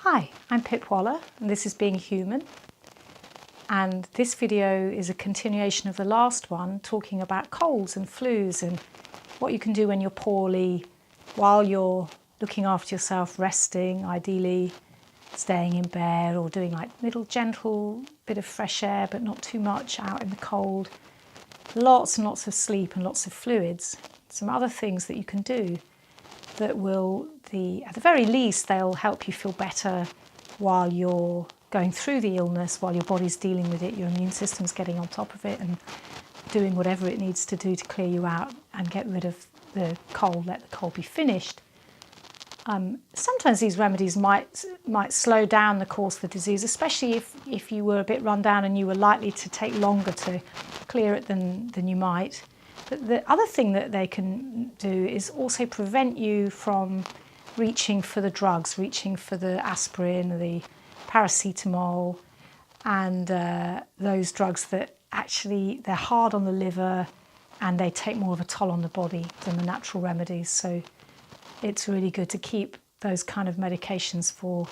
Hi, I'm Pip Waller and this is Being Human, and this video is a continuation of the last one, talking about colds and flus and what you can do when you're poorly while you're looking after yourself, resting, ideally staying in bed or doing like little gentle bit of fresh air but not too much out in the cold. Lots and lots of sleep and lots of fluids. Some other things that you can do that will, at the very least, they'll help you feel better while you're going through the illness, while your body's dealing with it, your immune system's getting on top of it and doing whatever it needs to do to clear you out and get rid of the cold, let the cold be finished. Sometimes these remedies might slow down the course of the disease, especially if you were a bit run down and you were likely to take longer to clear it than you might. But the other thing that they can do is also prevent you from reaching for the drugs, reaching for the aspirin, the paracetamol, and those drugs that actually, they're hard on the liver and they take more of a toll on the body than the natural remedies. So it's really good to keep those kind of medications for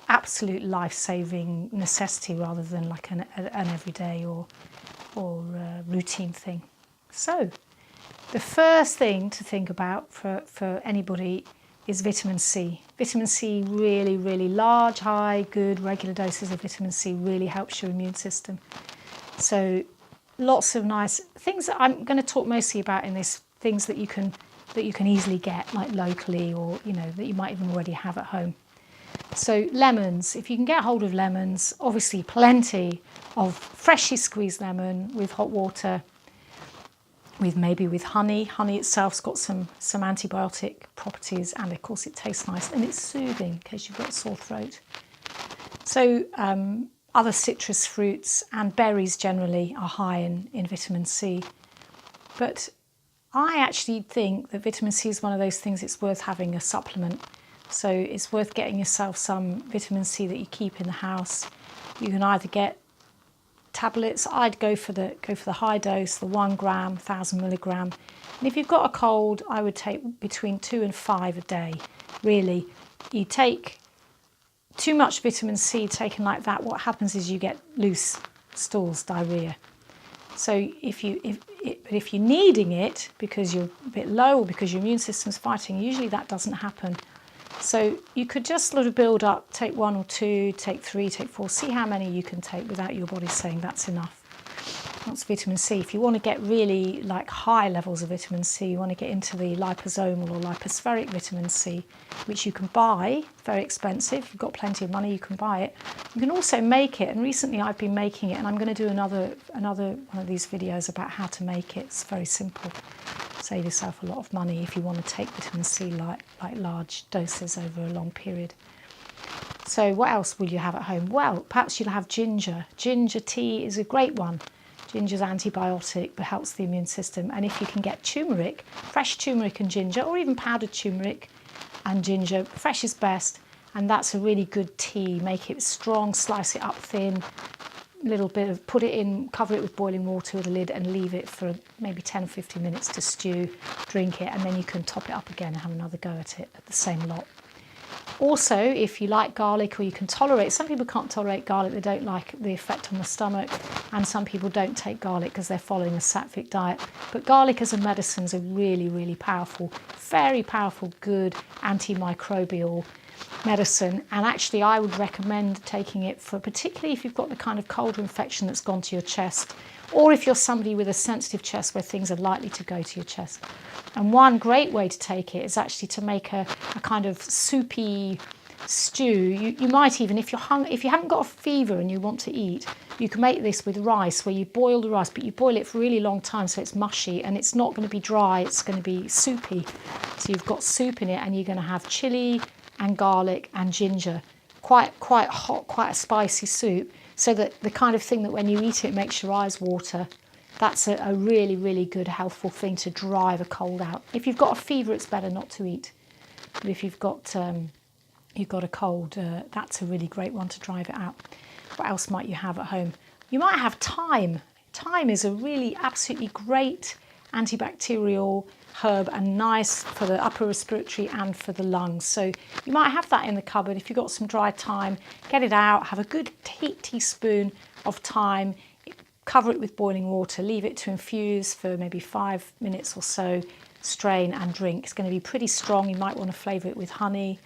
absolute life-saving necessity rather than like an everyday or routine thing. So the first thing to think about for anybody is vitamin C. Vitamin C, really, really large, high, good, regular doses of vitamin C really helps your immune system. So lots of nice things that I'm going to talk mostly about in this, things that you can easily get, like locally, or that you might even already have at home. So lemons, if you can get hold of lemons, obviously plenty of freshly squeezed lemon with hot water, maybe with honey. Honey itself's got some antibiotic properties, and of course it tastes nice and it's soothing in case you've got a sore throat. So other citrus fruits and berries generally are high in vitamin C. But I actually think that vitamin C is one of those things it's worth having a supplement. So it's worth getting yourself some vitamin C that you keep in the house. You can either get tablets. I'd go for the high dose, the 1 gram, 1,000 milligram. And if you've got a cold, I would take between 2 and 5 a day. Really, you take too much vitamin C taken like that, what happens is you get loose stools, diarrhea. So if you're needing it because you're a bit low or because your immune system's fighting, usually that doesn't happen. So you could just sort of build up, take 1 or 2, take 3, take 4, see how many you can take without your body saying that's enough. That's vitamin C. If you want to get really like high levels of vitamin C, you want to get into the liposomal or lipospheric vitamin C, which you can buy, very expensive. If you've got plenty of money, you can buy it. You can also make it, and recently I've been making it, and I'm going to do another one of these videos about how to make it. It's very simple. Save yourself a lot of money if you want to take vitamin C like large doses over a long period. So what else will you have at home? Well, perhaps you'll have ginger. Ginger tea is a great one. Ginger's antibiotic but helps the immune system. And if you can get turmeric, fresh turmeric and ginger, or even powdered turmeric and ginger, fresh is best, and that's a really good tea. Make it strong, slice it up thin, put it in, cover it with boiling water with a lid and leave it for maybe 10 or 15 minutes to stew, drink it, and then you can top it up again and have another go at it at the same lot. Also, if you like garlic or you can tolerate, some people can't tolerate garlic, they don't like the effect on the stomach, and some people don't take garlic because they're following a sattvic diet. But garlic as a medicine is a really, really powerful, very powerful, good antimicrobial medicine, and actually I would recommend taking it for, particularly if you've got the kind of cold or infection that's gone to your chest, or if you're somebody with a sensitive chest where things are likely to go to your chest. And one great way to take it is actually to make a kind of soupy stew. You might even, if you haven't got a fever and you want to eat, you can make this with rice, where you boil the rice, but you boil it for a really long time so it's mushy, and it's not going to be dry, it's going to be soupy. So you've got soup in it, and you're going to have chili and garlic and ginger, quite hot, quite a spicy soup, so that the kind of thing that when you eat it makes your eyes water. That's a really, really good, healthful thing to drive a cold out. If you've got a fever, it's better not to eat. But if you've got a cold, that's a really great one to drive it out. What else might you have at home? You might have thyme. Thyme is a really absolutely great antibacterial herb and nice for the upper respiratory and for the lungs. So you might have that in the cupboard. If you've got some dry thyme, get it out, have a good teaspoon of thyme, cover it with boiling water, leave it to infuse for maybe 5 minutes or so, strain and drink. It's going to be pretty strong. You might want to flavour it with honey,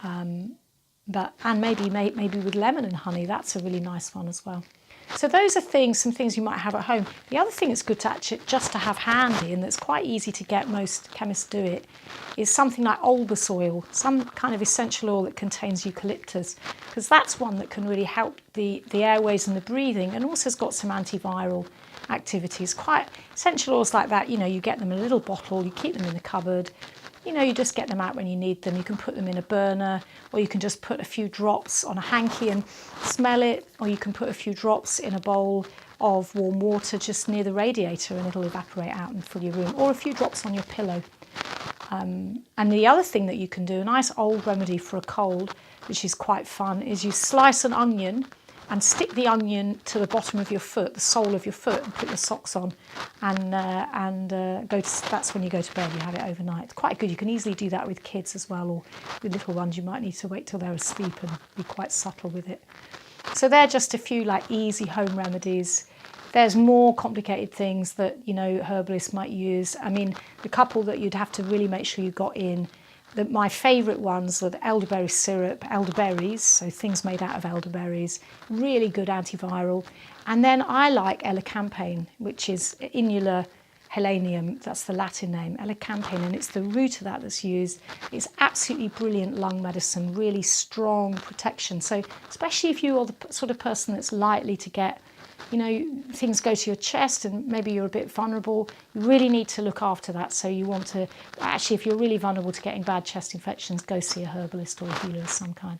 and maybe with lemon and honey. That's a really nice one as well. So those are some things you might have at home. The other thing that's good to actually just to have handy, and that's quite easy to get, most chemists do it, is something like albus oil, some kind of essential oil that contains eucalyptus, because that's one that can really help the airways and the breathing, and also has got some antiviral activities. Quite essential oils like that, you get them in a little bottle, you keep them in the cupboard. You just get them out when you need them. You can put them in a burner, or you can just put a few drops on a hanky and smell it, or you can put a few drops in a bowl of warm water just near the radiator and it'll evaporate out and fill your room, or a few drops on your pillow. And the other thing that you can do, a nice old remedy for a cold, which is quite fun, is you slice an onion and stick the onion to the bottom of your foot, the sole of your foot, and put your socks on, and that's when you go to bed. You have it overnight. It's quite good. You can easily do that with kids as well, or with little ones. You might need to wait till they're asleep and be quite subtle with it. So they're just a few easy home remedies. There's more complicated things that herbalists might use. I mean, the couple that you'd have to really make sure you got in. My favourite ones are the elderberry syrup, elderberries, so things made out of elderberries, really good antiviral. And then I like elecampane, which is Inula helenium, that's the Latin name, elecampane, and it's the root of that that's used. It's absolutely brilliant lung medicine, really strong protection. So especially if you are the sort of person that's likely to get, things go to your chest and maybe you're a bit vulnerable, you really need to look after that. So you want to, actually, if you're really vulnerable to getting bad chest infections, go see a herbalist or a healer of some kind.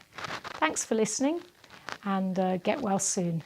Thanks for listening, and get well soon.